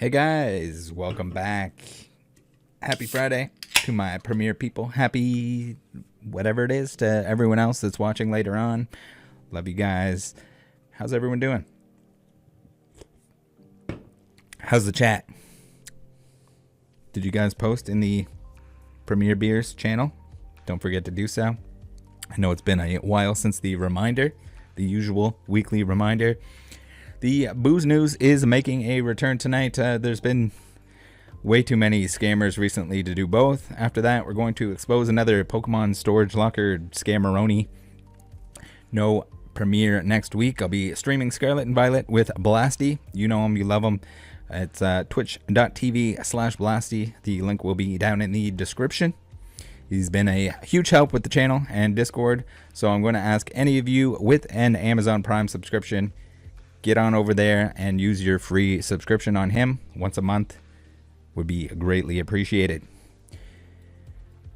Hey guys, welcome back. Happy Friday to my Premiere people. Happy whatever it is to everyone else that's watching later on. Love you guys. How's everyone doing? How's the chat? Did you guys post in the Premiere Beers channel? Don't forget to do so. I know it's been a while since the reminder, the usual weekly reminder. The booze news is making a return tonight. There's been way too many scammers recently to do both. After that, we're going to expose another Pokemon Storage Locker scammeroni. No premiere next week. I'll be streaming Scarlett and Violet with Blasty. You know him, you love him. It's twitch.tv/Blasty. The link will be down in the description. He's been a huge help with the channel and Discord. So I'm going to ask any of you with an Amazon Prime subscription, get on over there and use your free subscription on him once a month. Would be greatly appreciated.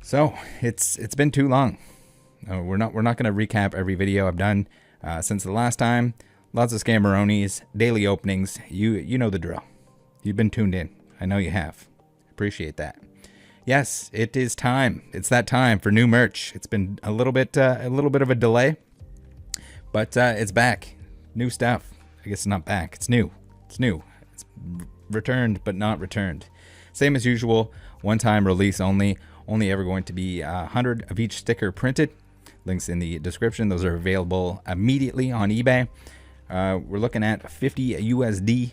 So it's been too long. We're not going to recap every video I've done since the last time. Lots of scammeronis, daily openings. You know the drill. You've been tuned in. I know you have. Appreciate that. Yes, it is time. It's that time for new merch. It's been a little bit of a delay, but it's back. New stuff. I guess it's not back. It's new. It's new. It's returned, but not returned. Same as usual. One-time release only. Only ever going to be 100 of each sticker printed. Links in the description. Those are available immediately on eBay. We're looking at 50 USD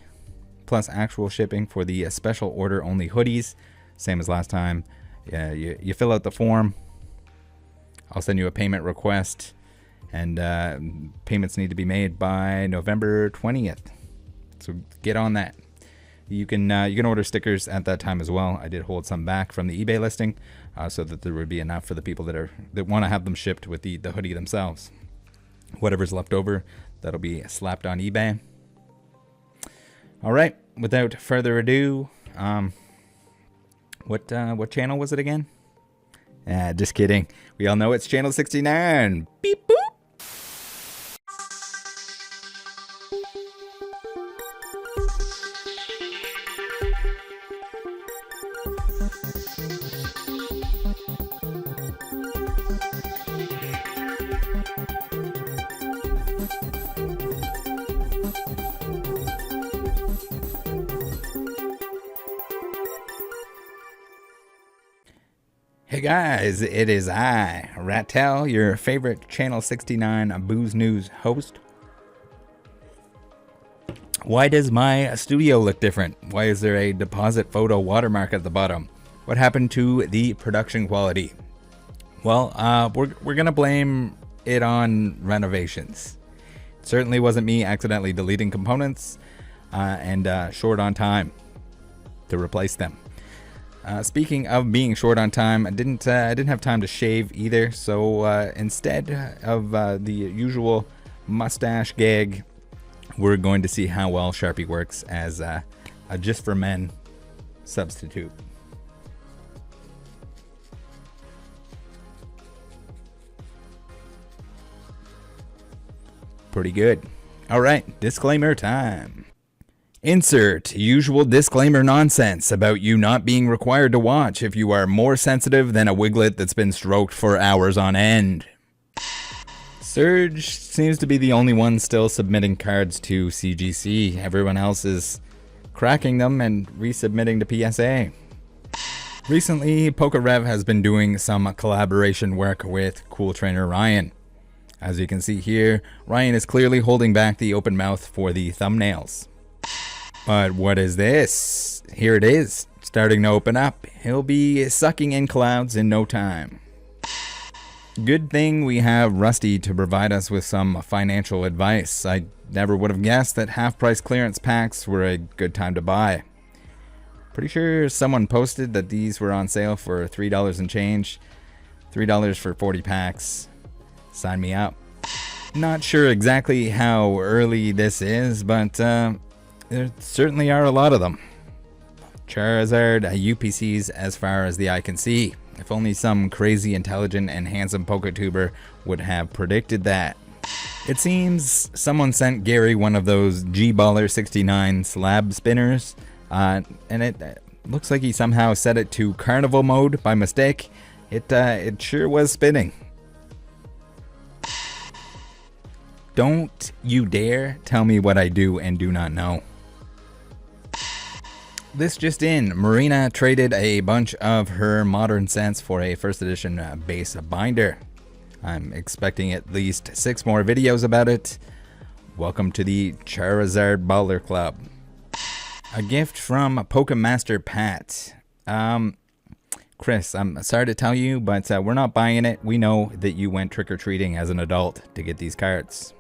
plus actual shipping for the special order only hoodies. Same as last time. You fill out the form. I'll send you a payment request. And payments need to be made by November 20th. So get on that. You can order stickers at that time as well. I did hold some back from the eBay listing so that there would be enough for the people that want to have them shipped with the hoodie themselves. Whatever's left over, that'll be slapped on eBay. All right. Without further ado, what channel was it again? Just kidding. We all know it's channel 69. Beep boop. Hey guys, it is I, Rattel, your favorite Channel 69 Booze News host. Why does my studio look different? Why is there a deposit photo watermark at the bottom? What happened to the production quality? Well, we're gonna blame it on renovations. It certainly wasn't me accidentally deleting components and short on time to replace them. Speaking of being short on time, I didn't have time to shave either. So instead of the usual mustache gag, we're going to see how well Sharpie works as a just for men substitute. Pretty good. All right, disclaimer time. Insert usual disclaimer nonsense about you not being required to watch if you are more sensitive than a wiglet that's been stroked for hours on end. Surge seems to be the only one still submitting cards to CGC. Everyone else is cracking them and resubmitting to PSA. Recently, PokeRev has been doing some collaboration work with Cool Trainer Ryan. As you can see here, Ryan is clearly holding back the open mouth for the thumbnails. But what is this? Here it is, starting to open up. He'll be sucking in clouds in no time. Good thing we have Rusty to provide us with some financial advice. I never would have guessed that half-price clearance packs were a good time to buy. Pretty sure someone posted that these were on sale for $3 and change. $3 for 40 packs. Sign me up. Not sure exactly how early this is, but there certainly are a lot of them. Charizard UPCs as far as the eye can see. If only some crazy intelligent and handsome PokeTuber would have predicted that. It seems someone sent Gary one of those G-Baller 69 slab spinners and it looks like he somehow set it to carnival mode by mistake. It sure was spinning. Don't you dare tell me what I do and do not know. This just in, Marina traded a bunch of her modern scents for a first edition base binder. I'm expecting at least 6 more videos about it. Welcome to the Charizard Baller Club. A gift from Pokemaster Pat. Chris, I'm sorry to tell you, but we're not buying it. We know that you went trick-or-treating as an adult to get these cards.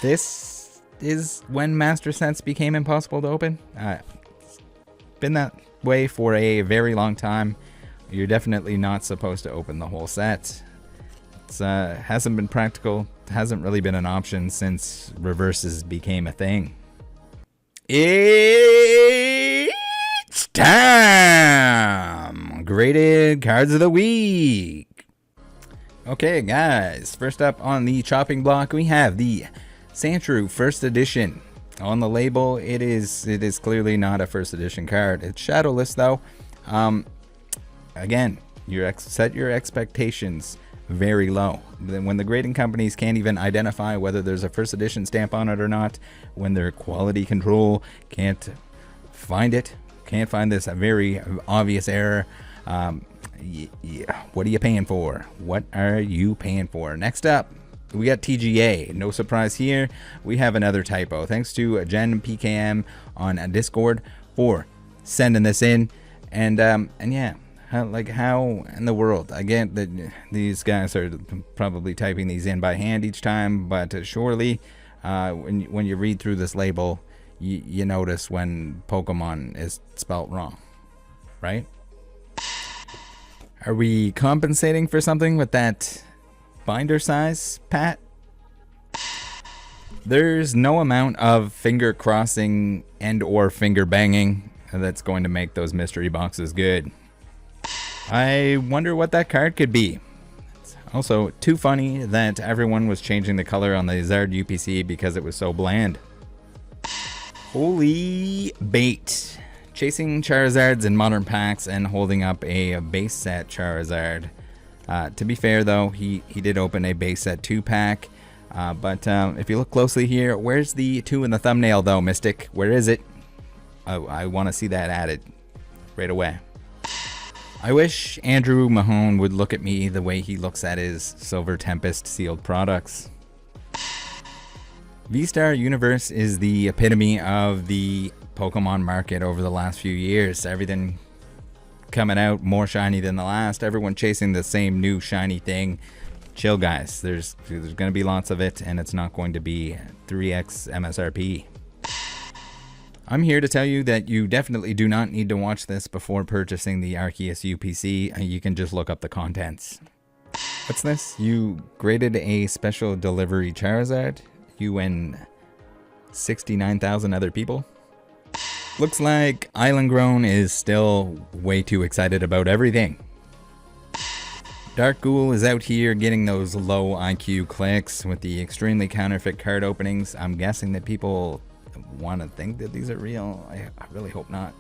This is when Master Sense became impossible to open. It's been that way for a very long time. You're definitely not supposed to open the whole set. It hasn't been practical. It hasn't really been an option since reverses became a thing. It's time! Graded cards of the week. Okay, guys. First up on the chopping block, we have the Sandshrew First Edition. On the label, it is clearly not a first edition card. It's shadowless though. Again, set your expectations very low. When the grading companies can't even identify whether there's a first edition stamp on it or not, when their quality control can't find it, can't find this very obvious error, what are you paying for? What are you paying for? Next up, we got TGA. No surprise here. We have another typo. Thanks to Jen PKM on Discord for sending this in. And yeah, how in the world? I get that these guys are probably typing these in by hand each time, but surely when you read through this label, you notice when Pokemon is spelt wrong, right? Are we compensating for something with that binder size, Pat? There's no amount of finger crossing and or finger banging that's going to make those mystery boxes good. I wonder what that card could be. It's also too funny that everyone was changing the color on the Zard UPC because it was so bland. Holy bait. Chasing Charizards in modern packs and holding up a base set Charizard. To be fair though, he did open a base set 2-pack. But if you look closely here, where's the 2 in the thumbnail though, Mystic? Where is it? I want to see that added right away. I wish Andrew Mahone would look at me the way he looks at his Silver Tempest sealed products. V-Star Universe is the epitome of the Pokemon market over the last few years. Everything coming out more shiny than the last. Everyone chasing the same new shiny thing. Chill, guys. There's going to be lots of it, and it's not going to be 3x MSRP. I'm here to tell you that you definitely do not need to watch this before purchasing the Arceus UPC. You can just look up the contents. What's this? You graded a special delivery Charizard? You and 69,000 other people? Looks like Island Grown is still way too excited about everything. Dark Ghoul is out here getting those low IQ clicks with the extremely counterfeit card openings. I'm guessing that people want to think that these are real. I really hope not.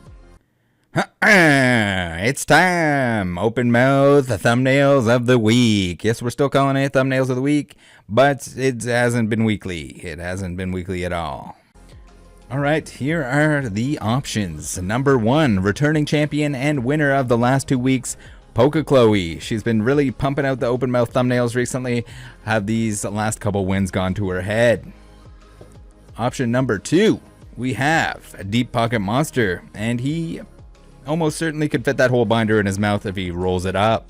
It's time! Open mouth thumbnails of the week. Yes, we're still calling it thumbnails of the week, but it hasn't been weekly. It hasn't been weekly at all. Alright, here are the options. Number 1, returning champion and winner of the last 2 weeks, Poke Chloe. She's been really pumping out the open mouth thumbnails recently. Have these last couple wins gone to her head? Option number 2, we have a Deep Pocket Monster, and he almost certainly could fit that whole binder in his mouth if he rolls it up.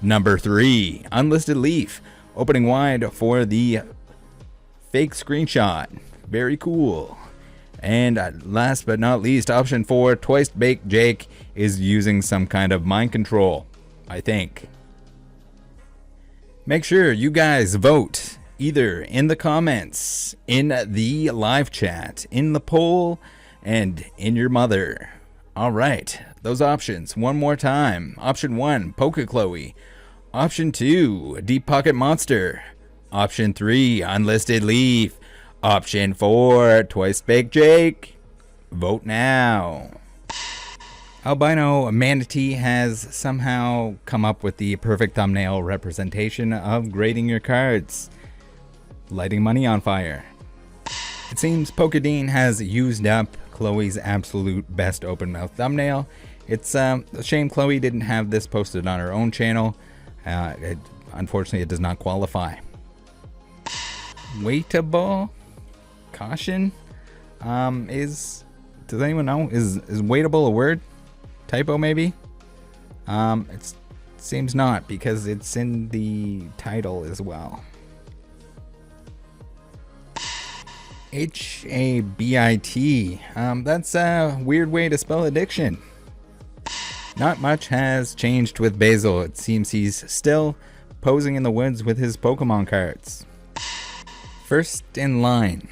Number 3, Unlisted Leaf, opening wide for the fake screenshot. Very cool. And last but not least, option 4, Twice Baked Jake is using some kind of mind control, I think. Make sure you guys vote either in the comments, in the live chat, in the poll, and in your mother. Alright, those options one more time. Option 1, Poke Chloe. Option 2, Deep Pocket Monster. Option 3, Unlisted Leaf. Option 4, Twice Baked Jake. Vote now. Albino Manatee has somehow come up with the perfect thumbnail representation of grading your cards. Lighting money on fire. It seems Pokedine has used up Chloe's absolute best open mouth thumbnail. It's a shame Chloe didn't have this posted on her own channel. Unfortunately, it does not qualify. Waitable? Caution? Does anyone know? Is waitable a word? Typo maybe? It seems not, because it's in the title as well. H-A-B-I-T. That's a weird way to spell addiction. Not much has changed with Basil. It seems he's still posing in the woods with his Pokemon cards. First in line.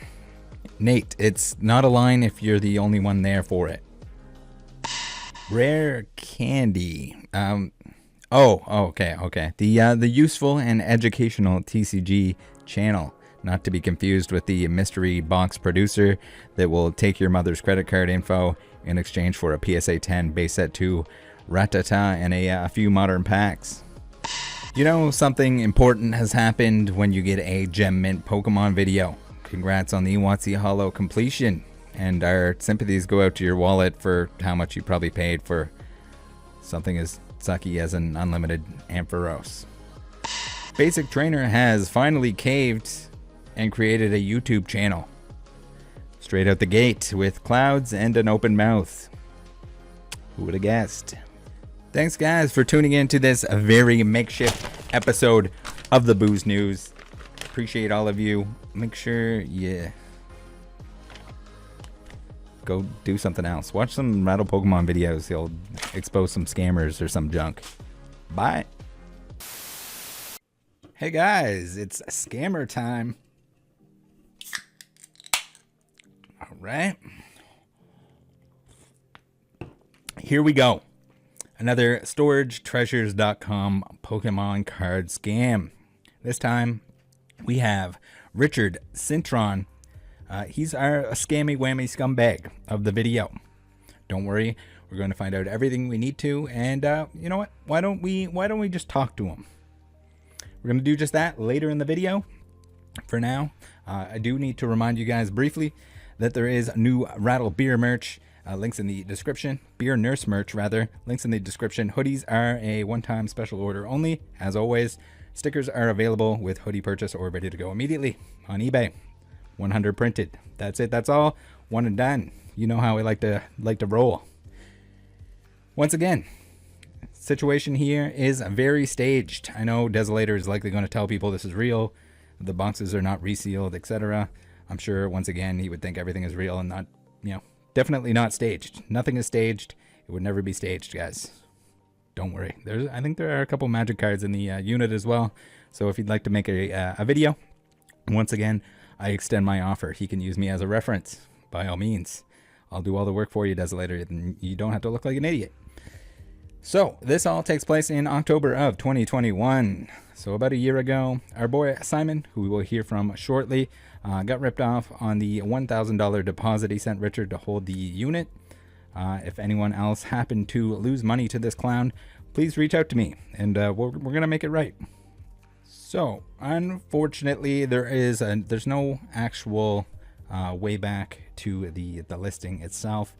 Nate, it's not a line if you're the only one there for it. Rare candy. Okay. The useful and educational TCG channel, not to be confused with the mystery box producer that will take your mother's credit card info in exchange for a PSA 10 base set 2 Rattata and a few modern packs. You know, something important has happened when you get a Gem Mint Pokemon video. Congrats on the Watsy Hollow completion. And our sympathies go out to your wallet for how much you probably paid for something as sucky as an unlimited Ampharos. Basic Trainer has finally caved and created a YouTube channel. Straight out the gate with clouds and an open mouth. Who would have guessed? Thanks guys for tuning in to this very makeshift episode of the Booze News. Appreciate all of you. Make sure you go do something else. Watch some Rattle Pokemon videos. He'll expose some scammers or some junk. Bye. Hey guys, it's scammer time. All right. Here we go. Another StorageTreasures.com Pokemon card scam. This time we have Richard Cintron. He's our scammy whammy scumbag of the video. Don't worry, we're going to find out everything we need to, and you know what? Why don't we just talk to him? We're going to do just that later in the video. For now, I do need to remind you guys briefly that there is new Rattle Beer merch. Links in the description. Beer Nurse merch, rather. Links in the description. Hoodies are a one-time special order only. As always, stickers are available with hoodie purchase or ready to go immediately on eBay. 100 printed. That's it. That's all. One and done. You know how we like to roll. Once again, situation here is very staged. I know Desolator is likely going to tell people this is real. The boxes are not resealed, etc. I'm sure once again he would think everything is real and not, definitely not staged. Nothing is staged. It would never be staged, guys. Don't worry. I think there are a couple magic cards in the unit as well. So if you'd like to make a video, once again, I extend my offer. He can use me as a reference, by all means. I'll do all the work for you, Desolator, and you don't have to look like an idiot. So, this all takes place in October of 2021. So, about a year ago, our boy Simon, who we will hear from shortly, got ripped off on the $1,000 deposit he sent Richard to hold the unit. If anyone else happened to lose money to this clown, please reach out to me, and we're going to make it right. So, unfortunately, there's no actual way back to the listing itself.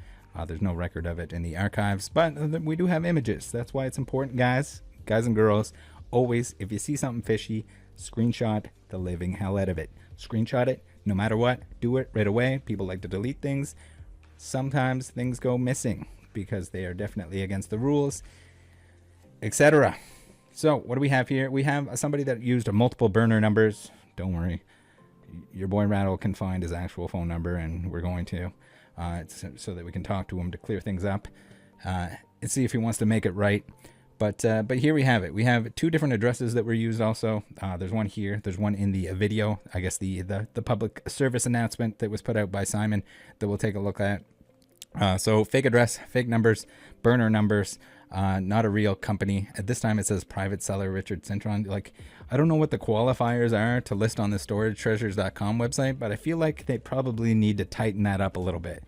There's no record of it in the archives, but we do have images. That's why it's important, guys and girls. Always, if you see something fishy, screenshot the living hell out of it. Screenshot it, no matter what. Do it right away. People like to delete things. Sometimes things go missing because they are definitely against the rules, etc. So what do we have here? We have somebody that used multiple burner numbers. Don't worry. Your boy Rattle can find his actual phone number, and we're going to, so that we can talk to him to clear things up and see if he wants to make it right. But here we have it. We have two different addresses that were used also. There's one here. There's one in the video. I guess the public service announcement that was put out by Simon that we'll take a look at. So fake address, fake numbers, burner numbers. Not a real company. At this time it says private seller Richard Cintron. Like, I don't know what the qualifiers are to list on the StorageTreasures.com website, but I feel like they probably need to tighten that up a little bit.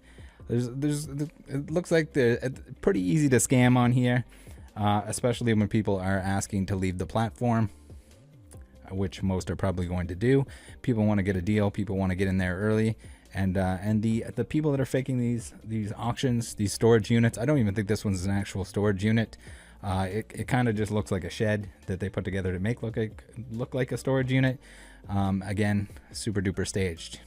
it looks like they're pretty easy to scam on here, especially when people are asking to leave the platform, which most are probably going to do. People want to get a deal. People want to get in there early. And the people that are faking these auctions, these storage units, I don't even think this one's an actual storage unit. It kind of just looks like a shed that they put together to make look like a storage unit. Again, super duper staged.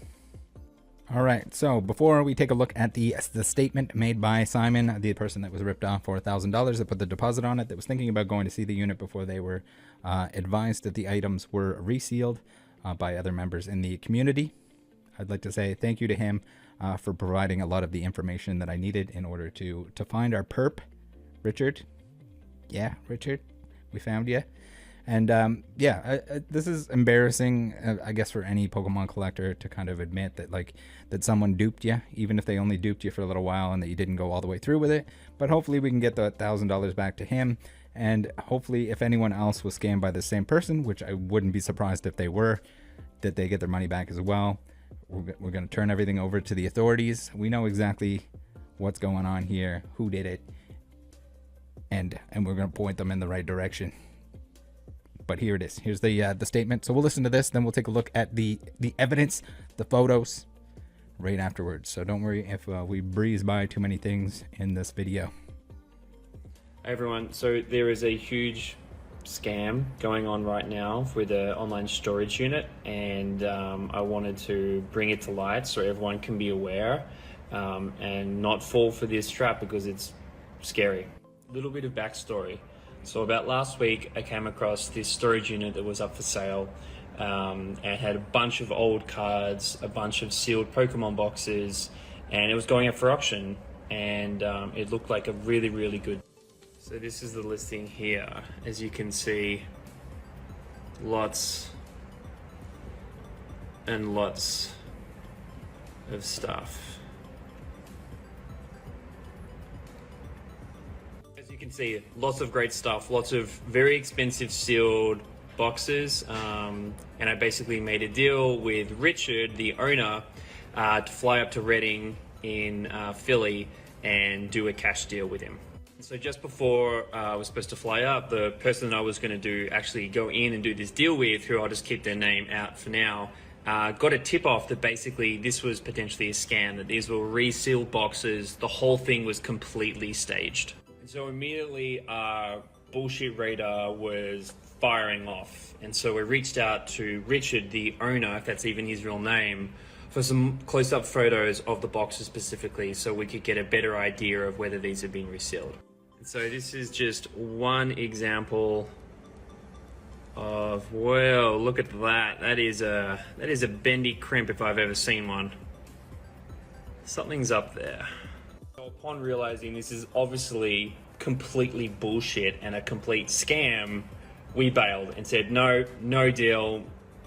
All right, so before we take a look at the statement made by Simon, the person that was ripped off for $1,000 that put the deposit on it, that was thinking about going to see the unit before they were advised that the items were resealed by other members in the community. I'd like to say thank you to him for providing a lot of the information that I needed in order to find our perp, Richard. Yeah, Richard, we found you. And this is embarrassing, I guess, for any Pokemon collector to kind of admit that that someone duped you, even if they only duped you for a little while and that you didn't go all the way through with it. But hopefully we can get the $1,000 back to him. And hopefully if anyone else was scammed by the same person, which I wouldn't be surprised if they were, that they get their money back as well. We're going to turn everything over to the authorities. We know exactly what's going on here, who did it, and we're going to point them in the right direction. But here it is. Here's the statement. So we'll listen to this, then we'll take a look at the evidence, the photos, right afterwards. So don't worry if we breeze by too many things in this video. Hey everyone, so there is a huge scam going on right now with an online storage unit, and I wanted to bring it to light so everyone can be aware and not fall for this trap because it's scary. A little bit of backstory. So about last week I came across this storage unit that was up for sale and had a bunch of old cards, a bunch of sealed Pokemon boxes, and it was going up for auction, and it looked like a really good. So this is the listing here. As you can see, lots and lots of stuff. As you can see, lots of great stuff, lots of very expensive sealed boxes. And I basically made a deal with Richard, the owner, to fly up to Reading in Philly and do a cash deal with him. So just before I was supposed to fly up, the person that I was going to actually go in and do this deal with, who I'll just keep their name out for now, got a tip off that basically this was potentially a scam, that these were resealed boxes, the whole thing was completely staged. And so immediately our bullshit radar was firing off. And so we reached out to Richard, the owner, if that's even his real name, for some close-up photos of the boxes specifically so we could get a better idea of whether these have been resealed. So this is just one example of, well, look at that. That is a bendy crimp if I've ever seen one. Something's up there. So upon realizing this is obviously completely bullshit and a complete scam, we bailed and said, no deal,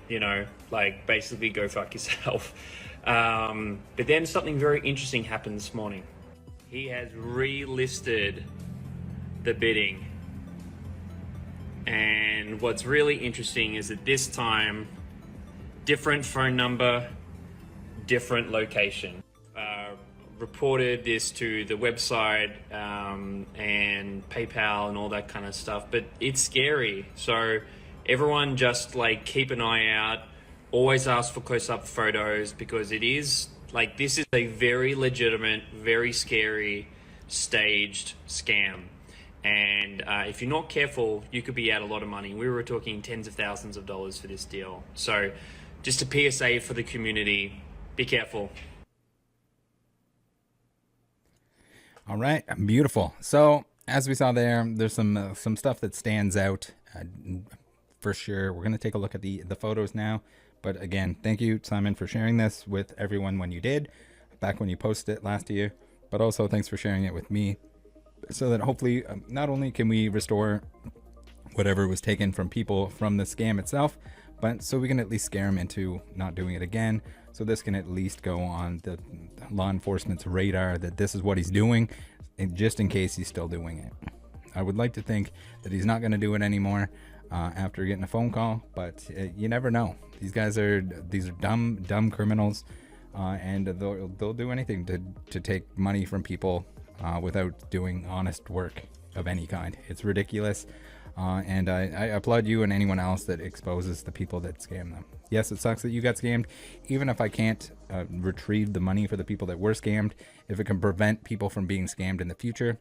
you know, like basically go fuck yourself. But then something very interesting happened this morning. He has relisted the bidding, and what's really interesting is that this time, different phone number, different location. Reported this to the website and PayPal and all that kind of stuff, but it's scary. So everyone just like keep an eye out, always ask for close-up photos, because it is like, this is a very legitimate, very scary staged scam. And if you're not careful, you could be out a lot of money. We were talking tens of thousands of dollars for this deal. So just a PSA for the community, be careful. All right, beautiful. So as we saw there, there's some stuff that stands out for sure. We're going to take a look at the photos now. But again, thank you, Simon, for sharing this with everyone when you did, back when you posted it last year. But also thanks for sharing it with me, so that hopefully not only can we restore whatever was taken from people from the scam itself, but so we can at least scare them into not doing it again. So this can at least go on the law enforcement's radar that this is what he's doing, and just in case he's still doing it. I would like to think that he's not going to do it anymore after getting a phone call, but you never know. These are dumb criminals. and they'll do anything to take money from people without doing honest work of any kind. It's ridiculous. And I applaud you and anyone else that exposes the people that scam them. Yes, it sucks that you got scammed. Even if I can't retrieve the money for the people that were scammed, if it can prevent people from being scammed in the future,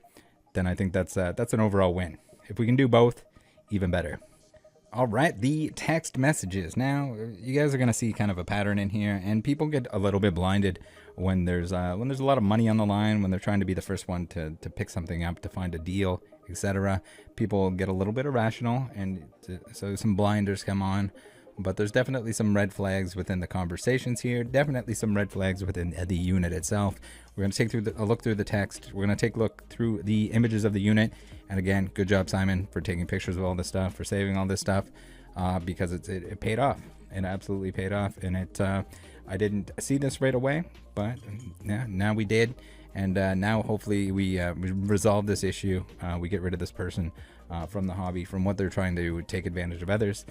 then I think that's an overall win. If we can do both, even better. All right, the text messages. Now, you guys are going to see kind of a pattern in here, and people get a little bit blinded when there's a lot of money on the line, when they're trying to be the first one to pick something up, to find a deal, etc. People get a little bit irrational, and so some blinders come on. But there's definitely some red flags within the conversations here. Definitely some red flags within the unit itself. We're going to take a look through the text. We're going to take a look through the images of the unit. And again, good job, Simon, for taking pictures of all this stuff, for saving all this stuff, because it paid off. It absolutely paid off. And I didn't see this right away, but yeah, now we did. And now hopefully we resolve this issue. We get rid of this person from the hobby, from what they're trying to take advantage of others.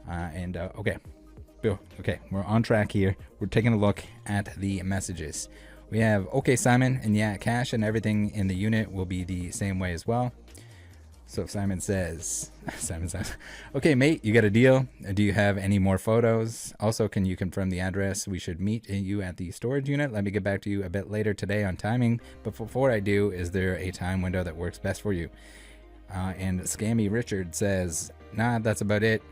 Okay, we're on track here. We're taking a look at the messages. We have, okay, Simon, and yeah, cash and everything in the unit will be the same way as well. So Simon says, okay, mate, you got a deal. Do you have any more photos? Also, can you confirm the address? We should meet you at the storage unit. Let me get back to you a bit later today on timing. But before I do, is there a time window that works best for you? And Scammy Richard says, nah, that's about it.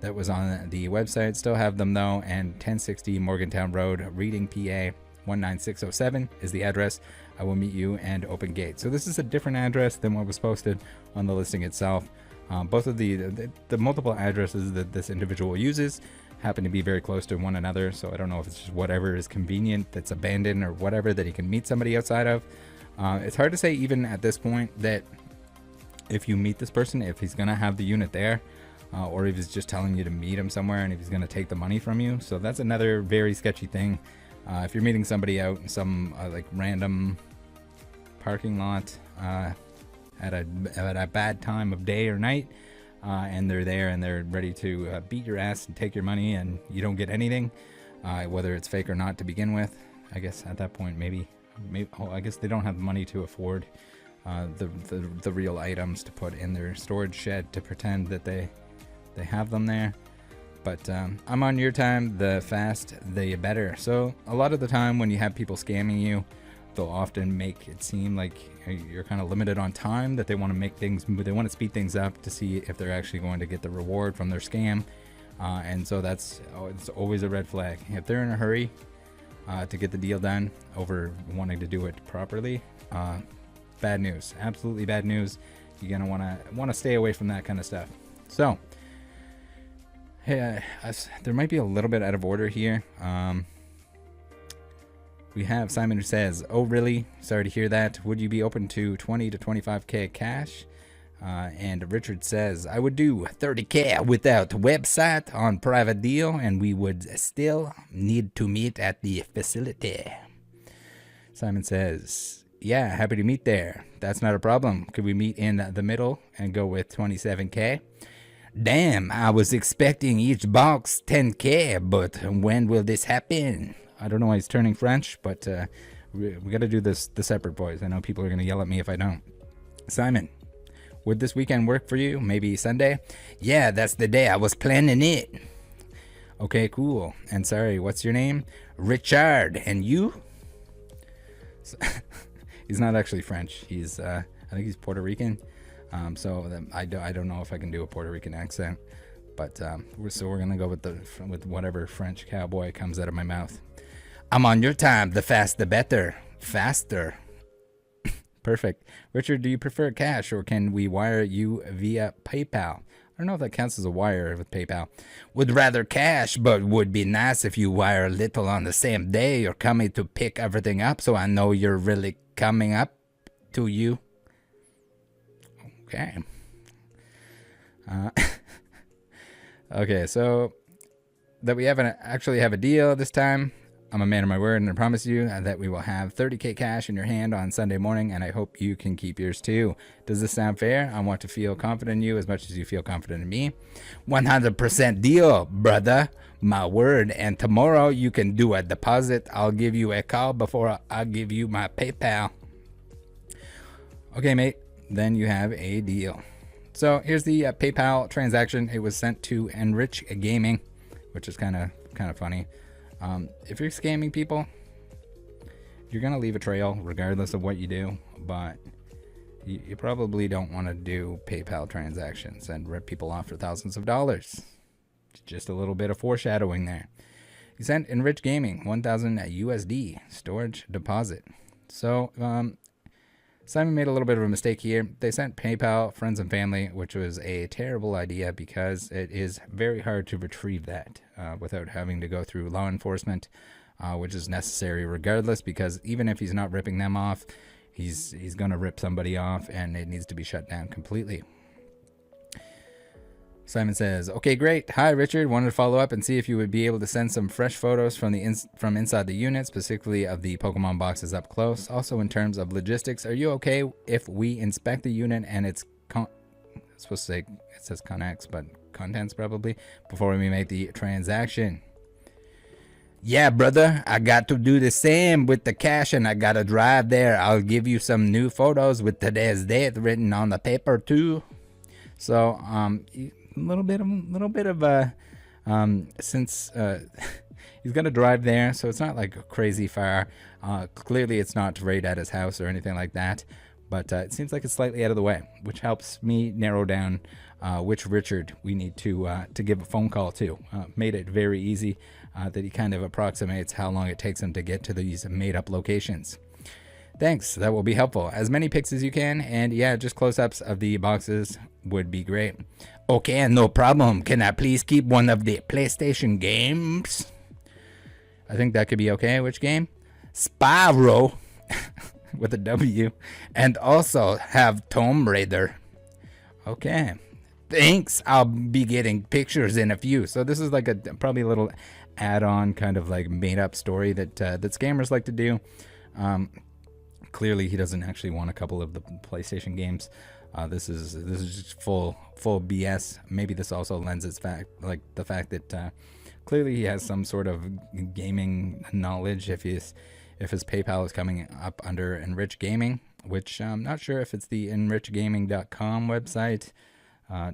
That was on the website. Still have them though. And 1060 Morgantown Road, Reading, PA 19607 is the address. I will meet you and open gate. So this is a different address than what was posted on the listing itself. Both of the multiple addresses that this individual uses happen to be very close to one another. So I don't know if it's just whatever is convenient that's abandoned or whatever that he can meet somebody outside of. It's hard to say even at this point that if you meet this person, if he's going to have the unit there, or if he's just telling you to meet him somewhere and if he's going to take the money from you. So that's another very sketchy thing. If you're meeting somebody out in some like random parking lot at a bad time of day or night, and they're there and they're ready to beat your ass and take your money and you don't get anything, whether it's fake or not to begin with, I guess at that point maybe I guess they don't have money to afford the real items to put in their storage shed to pretend that they have them there. But I'm on your time. The fast, the better. So a lot of the time when you have people scamming you, they'll often make it seem like you're kind of limited on time, that they want to make things, they want to speed things up to see if they're actually going to get the reward from their scam. And so it's always a red flag. If they're in a hurry to get the deal done over wanting to do it properly, bad news, absolutely bad news. You're going to want to stay away from that kind of stuff. So, hey, there might be a little bit out of order here. We have Simon who says, oh, really? Sorry to hear that. Would you be open to 20 to 25K cash? And Richard says, I would do 30K without website on private deal, and we would still need to meet at the facility. Simon says, yeah, happy to meet there. That's not a problem. Could we meet in the middle and go with 27K? Damn, I was expecting each box 10K, but when will this happen? I don't know why he's turning French, but we got to do this the separate, boys. I know people are going to yell at me if I don't. Simon, would this weekend work for you? Maybe Sunday? Yeah, that's the day I was planning it. Okay, cool. And sorry, what's your name? Richard. And you? He's not actually French. He's, I think he's Puerto Rican. So I don't know if I can do a Puerto Rican accent, but we're gonna go with whatever French cowboy comes out of my mouth. I'm on your time. The fast, the better. Faster. Perfect. Richard, do you prefer cash or can we wire you via PayPal? I don't know if that counts as a wire with PayPal. Would rather cash, but would be nice if you wire a little on the same day. You're coming to pick everything up, so I know you're really coming up to you. Okay. Okay, so that we actually have a deal this time. I'm a man of my word, and I promise you that we will have 30K cash in your hand on Sunday morning, and I hope you can keep yours too. Does this sound fair? I want to feel confident in you as much as you feel confident in me. 100% deal, brother. My word. And tomorrow you can do a deposit. I'll give you a call before I give you my PayPal. Okay, mate. Then you have a deal. So here's the PayPal transaction. It was sent to Enrich Gaming, which is kind of funny. If you're scamming people, you're gonna leave a trail regardless of what you do, but you probably don't want to do PayPal transactions and rip people off for thousands of dollars. Just a little bit of foreshadowing there. You sent Enrich Gaming 1,000 USD storage deposit. So Simon made a little bit of a mistake here. They sent PayPal friends and family, which was a terrible idea because it is very hard to retrieve that without having to go through law enforcement, which is necessary regardless, because even if he's not ripping them off, he's going to rip somebody off and it needs to be shut down completely. Simon says, okay, great. Hi, Richard. Wanted to follow up and see if you would be able to send some fresh photos from from inside the unit, specifically of the Pokemon boxes up close. Also, in terms of logistics, are you okay if we inspect the unit and it's supposed to say, it says Connex, but contents probably, before we make the transaction? Yeah, brother. I got to do the same with the cash and I got to drive there. I'll give you some new photos with today's date written on the paper too. So, little bit of since he's gonna drive there, so it's not like crazy far. Clearly it's not right at his house or anything like that, but it seems like it's slightly out of the way, which helps me narrow down which Richard we need to give a phone call to. Made it very easy that he kind of approximates how long it takes him to get to these made-up locations. Thanks, that will be helpful. As many pics as you can, and yeah, just close-ups of the boxes would be great. Okay, no problem. Can I please keep one of the PlayStation games? I think that could be okay. Which game? Spyro with a W. And also have Tomb Raider. Okay. Thanks. I'll be getting pictures in a few. So this is like a probably a little add-on kind of like made-up story that scammers like to do. Clearly he doesn't actually want a couple of the PlayStation games. This is just full BS. Maybe this also lends its the fact that clearly he has some sort of gaming knowledge if his PayPal is coming up under Enrich Gaming, which I'm not sure if it's the enrichgaming.com website.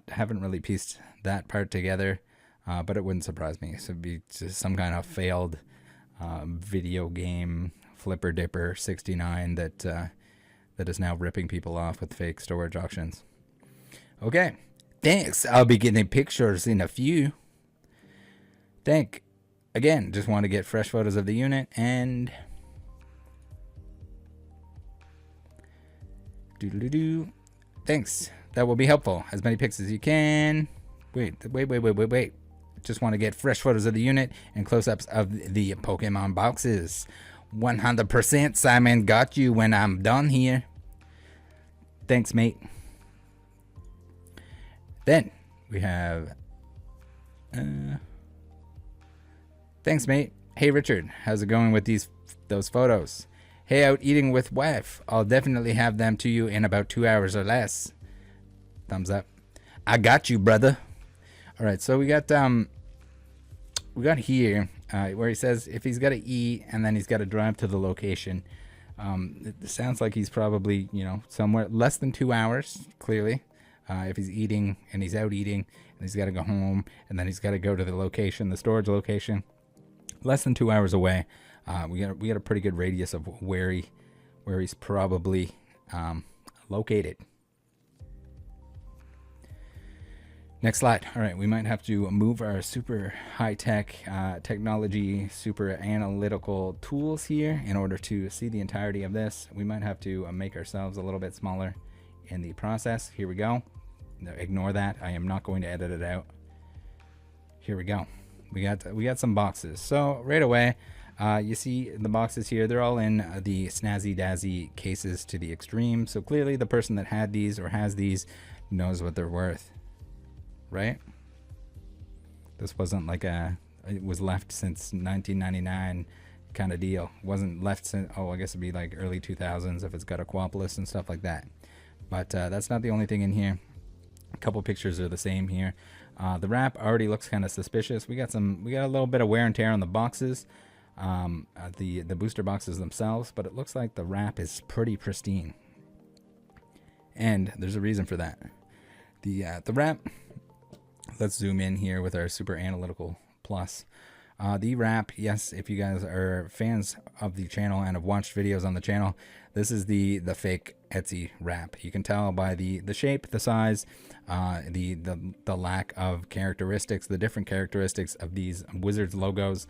Haven't really pieced that part together, but it wouldn't surprise me. So it'd be just some kind of failed video game Flipper Dipper 69 that is now ripping people off with fake storage auctions. Okay, thanks. I'll be getting pictures in a few. Again, just want to get fresh photos of the unit and thanks. That will be helpful. As many pics as you can. Wait. Just want to get fresh photos of the unit and close-ups of the Pokemon boxes. 100% Simon got you when I'm done here. Thanks, mate. Then we have thanks, mate. Hey, Richard, how's it going with those photos? Hey, out eating with wife. I'll definitely have them to you in about 2 hours or less. Thumbs up. I got you, brother. All right, so we got here where he says if he's got to eat and then he's got to drive to the location. It sounds like he's probably, somewhere less than 2 hours, clearly. If he's eating and he's out eating and he's got to go home and then he's got to go to the location, the storage location, less than 2 hours away. We got a pretty good radius of where he's probably located. Next slide. All right, we might have to move our super high-tech technology, super analytical tools here in order to see the entirety of this. We might have to make ourselves a little bit smaller in the process. Here we go. No, ignore that. I am not going to edit it out. Here we go. We got some boxes. So right away, you see the boxes here. They're all in the snazzy dazzy cases to the extreme. So clearly the person that had these or has these knows what they're worth. Right? This wasn't like it was left since 1999 kind of deal. Wasn't left since, oh, I guess it'd be like early 2000s if it's got Aquapolis and stuff like that. But that's not the only thing in here. A couple pictures are the same here. The wrap already looks kind of suspicious. We got a little bit of wear and tear on the boxes, the booster boxes themselves, but it looks like the wrap is pretty pristine. And there's a reason for that. The wrap, let's zoom in here with our super analytical plus. The wrap, yes, if you guys are fans of the channel and have watched videos on the channel, this is the fake Etsy wrap. You can tell by the shape, the size, the lack of characteristics, the different characteristics of these Wizards logos,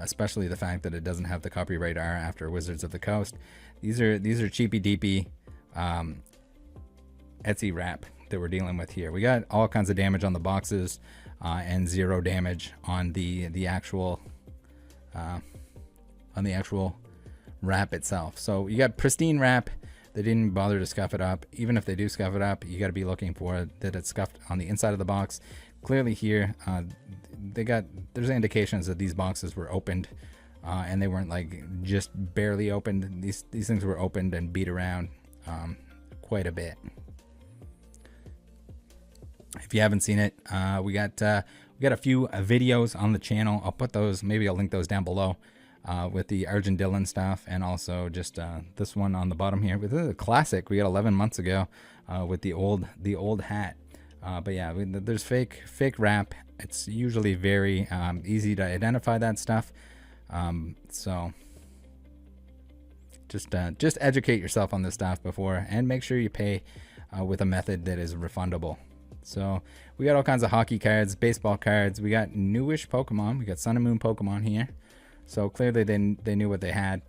especially the fact that it doesn't have the copyright R after Wizards of the Coast. These are cheapy deepy Etsy wrap that we're dealing with here. We got all kinds of damage on the boxes and zero damage on the actual wrap itself. So you got pristine wrap. They didn't bother to scuff it up. Even if they do scuff it up, you got to be looking for that it's scuffed on the inside of the box. Clearly here, there's indications that these boxes were opened, and they weren't like just barely opened. These things were opened and beat around quite a bit. If you haven't seen it, we got a few videos on the channel. I'll put those. Maybe I'll link those down below. With the Argent Dillon stuff, and also just this one on the bottom here. This is a classic we got 11 months ago with the old hat. But yeah, there's fake wrap. It's usually very easy to identify that stuff. So just educate yourself on this stuff before, and make sure you pay with a method that is refundable. So we got all kinds of hockey cards, baseball cards. We got newish Pokemon. We got Sun and Moon Pokemon here. So clearly they knew what they had.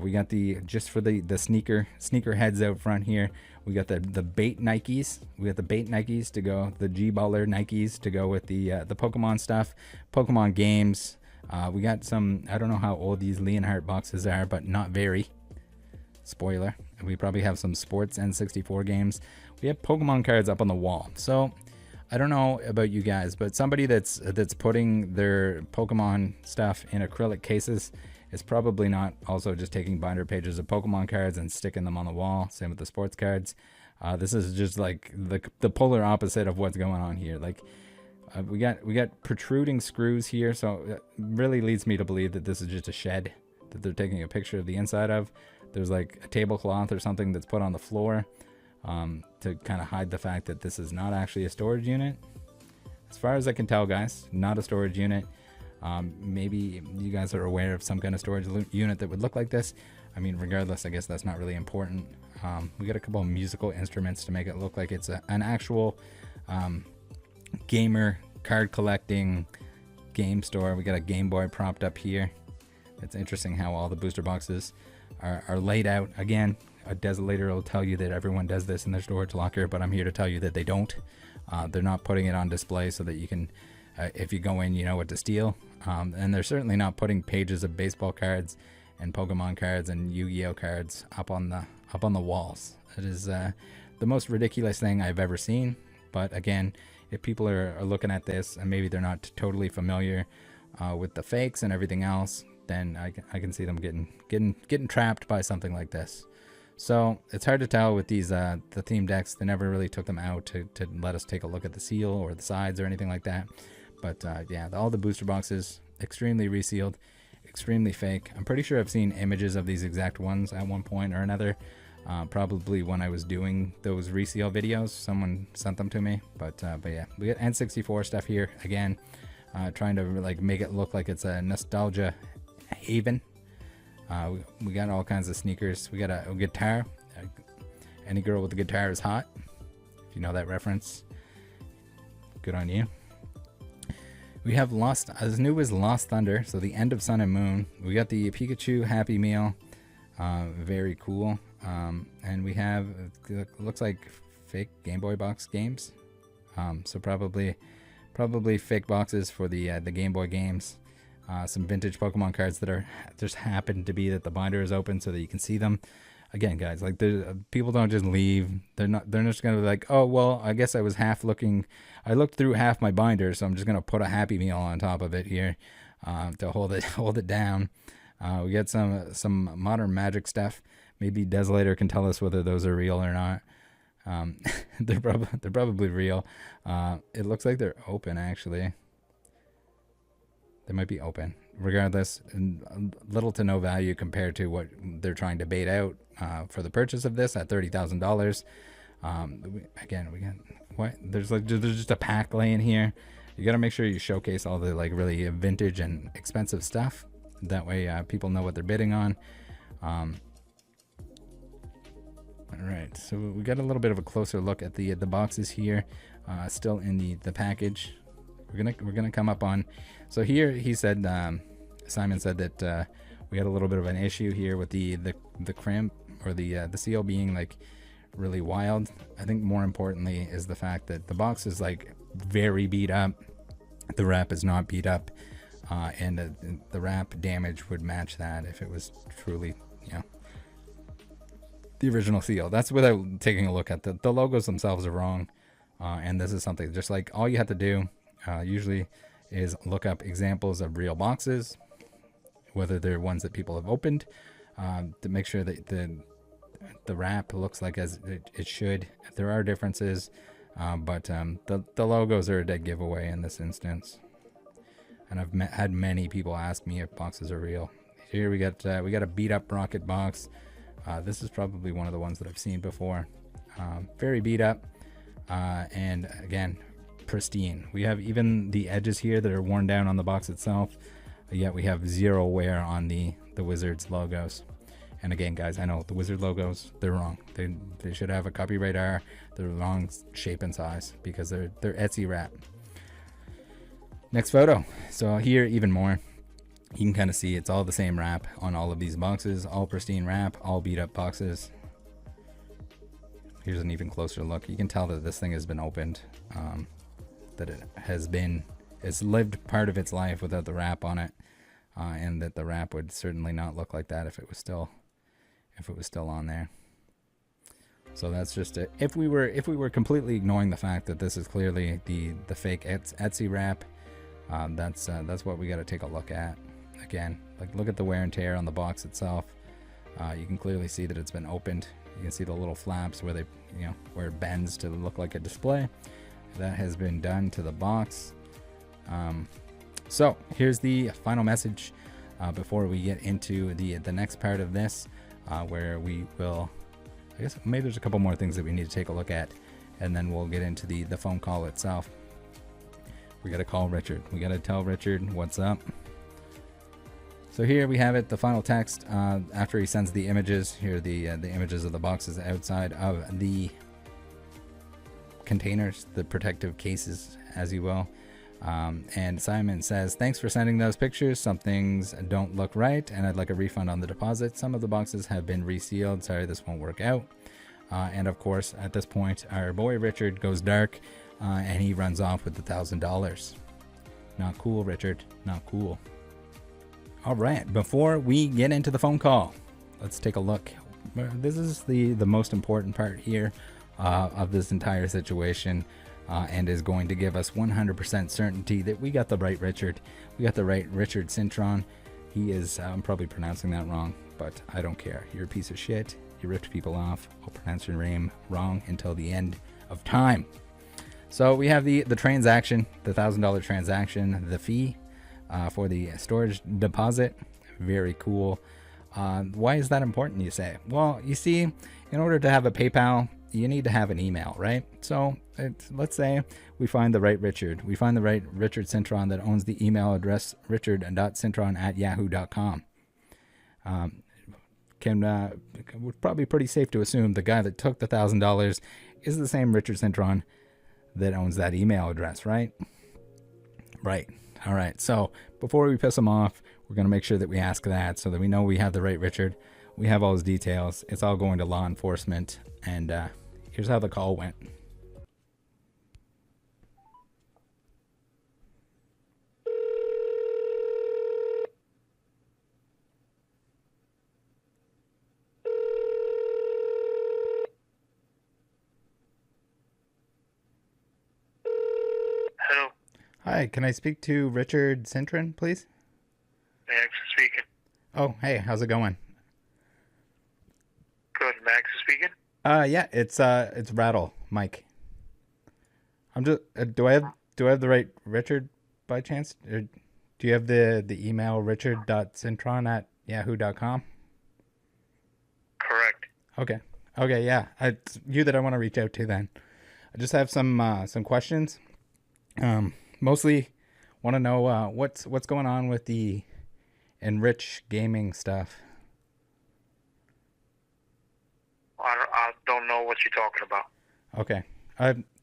We got just for the sneaker heads out front here. We got the bait Nikes. We got the bait Nikes to go, the G-Baller Nikes to go with the Pokemon stuff. Pokemon games. We got some, I don't know how old these Leonhardt boxes are, but not very. Spoiler. We probably have some sports N64 games. We have Pokemon cards up on the wall. So I don't know about you guys, but somebody that's putting their Pokemon stuff in acrylic cases is probably not also just taking binder pages of Pokemon cards and sticking them on the wall. Same with the sports cards. This is just like the polar opposite of what's going on here. Like we got protruding screws here, so it really leads me to believe that this is just a shed that they're taking a picture of the inside of. There's like a tablecloth or something that's put on the floor to kind of hide the fact that this is not actually a storage unit. As far as I can tell, guys, not a storage unit. Maybe you guys are aware of some kind of storage unit that would look like this. I mean, regardless, I guess that's not really important. We got a couple of musical instruments to make it look like it's an actual gamer card collecting game store. We got a Game Boy propped up here. It's interesting how all the booster boxes are laid out. Again, a desolator will tell you that everyone does this in their storage locker, but I'm here to tell you that they don't. They're not putting it on display so that you can, if you go in, you know what to steal. And they're certainly not putting pages of baseball cards and Pokemon cards and Yu-Gi-Oh cards up on the walls. It is the most ridiculous thing I've ever seen. But again, if people are looking at this and maybe they're not totally familiar with the fakes and everything else, then I can see them getting trapped by something like this. So it's hard to tell with these the theme decks. They never really took them out to let us take a look at the seal or the sides or anything like that. But yeah, all the booster boxes extremely resealed, extremely fake. I'm pretty sure I've seen images of these exact ones at one point or another. Probably when I was doing those reseal videos, someone sent them to me. But yeah, we got N64 stuff here again, trying to like make it look like it's a nostalgia haven. We got all kinds of sneakers. We got a guitar. Any girl with a guitar is hot. If you know that reference, good on you. We have as new as Lost Thunder, so the end of Sun and Moon. We got the Pikachu Happy Meal, very cool. And we have looks like fake Game Boy box games. So probably fake boxes for the Game Boy games. Some vintage Pokemon cards that are just happen to be that the binder is open so that you can see them. Again, guys, like people don't just leave. They're just gonna be like, oh well, I guess I was half looking. I looked through half my binder, so I'm just gonna put a Happy Meal on top of it here to hold it down. We get some modern magic stuff. Maybe Desolator can tell us whether those are real or not. They're probably real. It looks like they're open, actually. They might be open. Regardless, little to no value compared to what they're trying to bait out for the purchase of this at $30,000. Again, we got what? There's just a pack laying here. You got to make sure you showcase all the like really vintage and expensive stuff. That way, people know what they're bidding on. All right, so we got a little bit of a closer look at the boxes here, still in the package. We're gonna come up on. So here he said, Simon said that we had a little bit of an issue here with the crimp or the seal being like really wild. I think more importantly is the fact that the box is like very beat up. The wrap is not beat up, and the wrap damage would match that if it was truly, you know, the original seal. That's without taking a look at the logos themselves are wrong, and this is something just like all you have to do usually is look up examples of real boxes, whether they're ones that people have opened, to make sure that the wrap looks like as it should. There are differences, but the logos are a dead giveaway in this instance. And I've had many people ask me if boxes are real. Here we got a beat up rocket box. This is probably one of the ones that I've seen before. Very beat up, and again, pristine. We have even the edges here that are worn down on the box itself, yet we have zero wear on the Wizards logos. And again, guys, I know the Wizard logos, they're wrong. They should have a copyright R. They're wrong shape and size because they're Etsy wrap. Next photo. So here, even more. You can kind of see it's all the same wrap on all of these boxes, all pristine wrap, all beat up boxes. Here's an even closer look. You can tell that this thing has been opened, that it's lived part of its life without the wrap on it, and that the wrap would certainly not look like that if it was still on there. So that's just it. If we were completely ignoring the fact that this is clearly the fake Etsy wrap, that's what we got to take a look at. Again, like look at the wear and tear on the box itself. You can clearly see that it's been opened. You can see the little flaps where where it bends to look like a display. That has been done to the box. So here's the final message before we get into the next part of this, where we will, I guess maybe there's a couple more things that we need to take a look at, and then we'll get into the phone call itself. We got to call Richard. We got to tell Richard what's up. So here we have it, the final text after he sends the images. Here are the images of the boxes outside of the containers, the protective cases, as you will. And Simon says, thanks for sending those pictures. Some things don't look right, and I'd like a refund on the deposit. Some of the boxes have been resealed. Sorry, this won't work out. And of course, at this point, our boy Richard goes dark, and he runs off with $1,000. Not cool, Richard. Not cool. All right, before we get into the phone call, let's take a look. This is the most important part here of this entire situation, and is going to give us 100% certainty that we got the right Richard. We got the right Richard Cintron. He is, I'm probably pronouncing that wrong, but I don't care. You're a piece of shit. You ripped people off. I'll pronounce your name wrong until the end of time. So we have the transaction, the $1,000 transaction, the fee for the storage deposit. Very cool. Why is that important, you say? Well, you see, in order to have a PayPal, you need to have an email, right? So let's say we find the right Richard. We find the right Richard Cintron that owns the email address richard.cintron@yahoo.com. We're probably pretty safe to assume the guy that took the $1,000 is the same Richard Cintron that owns that email address, right? Right. All right. So before we piss him off, we're going to make sure that we ask that so that we know we have the right Richard. We have all his details. It's all going to law enforcement. And here's how the call went. Hello. Hi, can I speak to Richard Cintron, please? Thanks for speaking. Oh, hey, how's it going? Good, Max is speaking. Yeah, it's Rattle, Mike. I'm just do I have the right Richard by chance? Or do you have the email richard.cintron@yahoo.com? Correct. Okay. Okay, yeah. It's you that I want to reach out to then. I just have some questions. Mostly want to know what's going on with the Enrich gaming stuff. I don't know what you're talking about. Okay.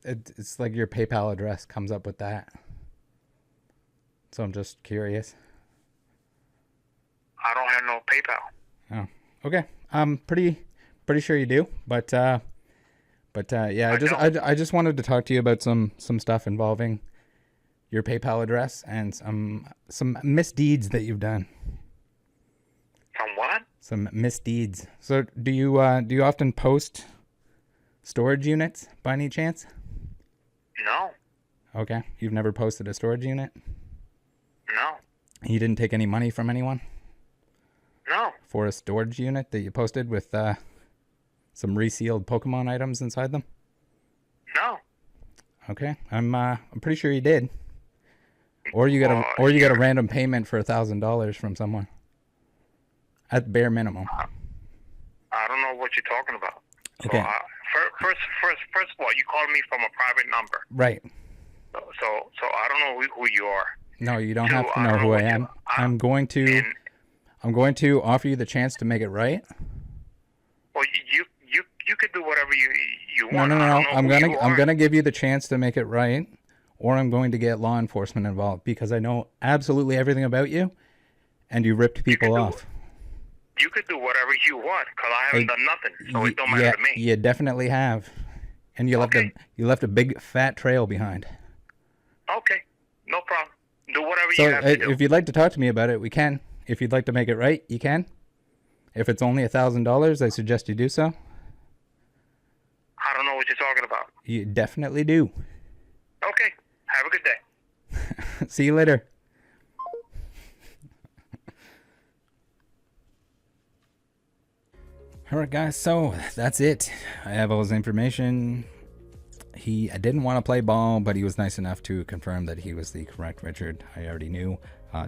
It's like your PayPal address comes up with that. So I'm just curious. I don't have no PayPal. Oh, okay. I'm pretty sure you do, but yeah, I just wanted to talk to you about some stuff involving your PayPal address and some misdeeds that you've done. From what? Some misdeeds. So do you often post storage units by any chance? No. Okay. You've never posted a storage unit? No. You didn't take any money from anyone No. for a storage unit that you posted with some resealed Pokemon items inside them? No. Okay. I'm pretty sure you did. Or you got a random payment for $1,000 from someone. At the bare minimum. I don't know what you're talking about. Okay. So, first of all, you called me from a private number. Right. So I don't know who you are. No, you don't Two, have to I know don't who know I what am. you- I'm going to offer you the chance to make it right. Well, you could do whatever you No, want. no, I no. don't know I'm who gonna you I'm are. gonna give you the chance to make it right, or I'm going to get law enforcement involved because I know absolutely everything about you, and you ripped people off. You could do whatever you want, because I haven't done nothing, so it don't matter Yeah, to me. you definitely have, and you Okay. left a big fat trail behind. Okay, no problem. Do whatever So you have to do. if you'd like to talk to me about it, we can. If you'd like to make it right, you can. If it's only $1,000, I suggest you do so. I don't know what you're talking about. You definitely do. Okay, have a good day. See you later. All right, guys. So that's it. I have all his information. I didn't want to play ball, but he was nice enough to confirm that he was the correct Richard. I already knew,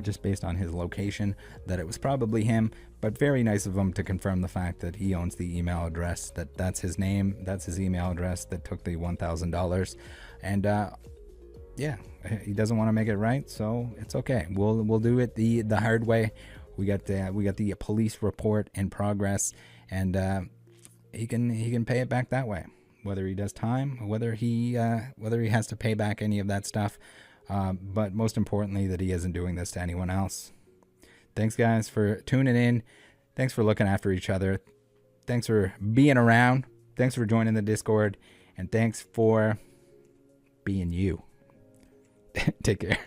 just based on his location, that it was probably him. But very nice of him to confirm the fact that he owns the email address, that's his name, that's his email address that took the $1,000. And yeah, he doesn't want to make it right, so it's okay. We'll do it the hard way. We got the police report in progress, and he can pay it back that way. Whether he does time, whether he has to pay back any of that stuff, but most importantly that he isn't doing this to anyone else. Thanks, guys, for tuning in. Thanks for looking after each other. Thanks for being around. Thanks for joining the Discord, and thanks for being you. Take care.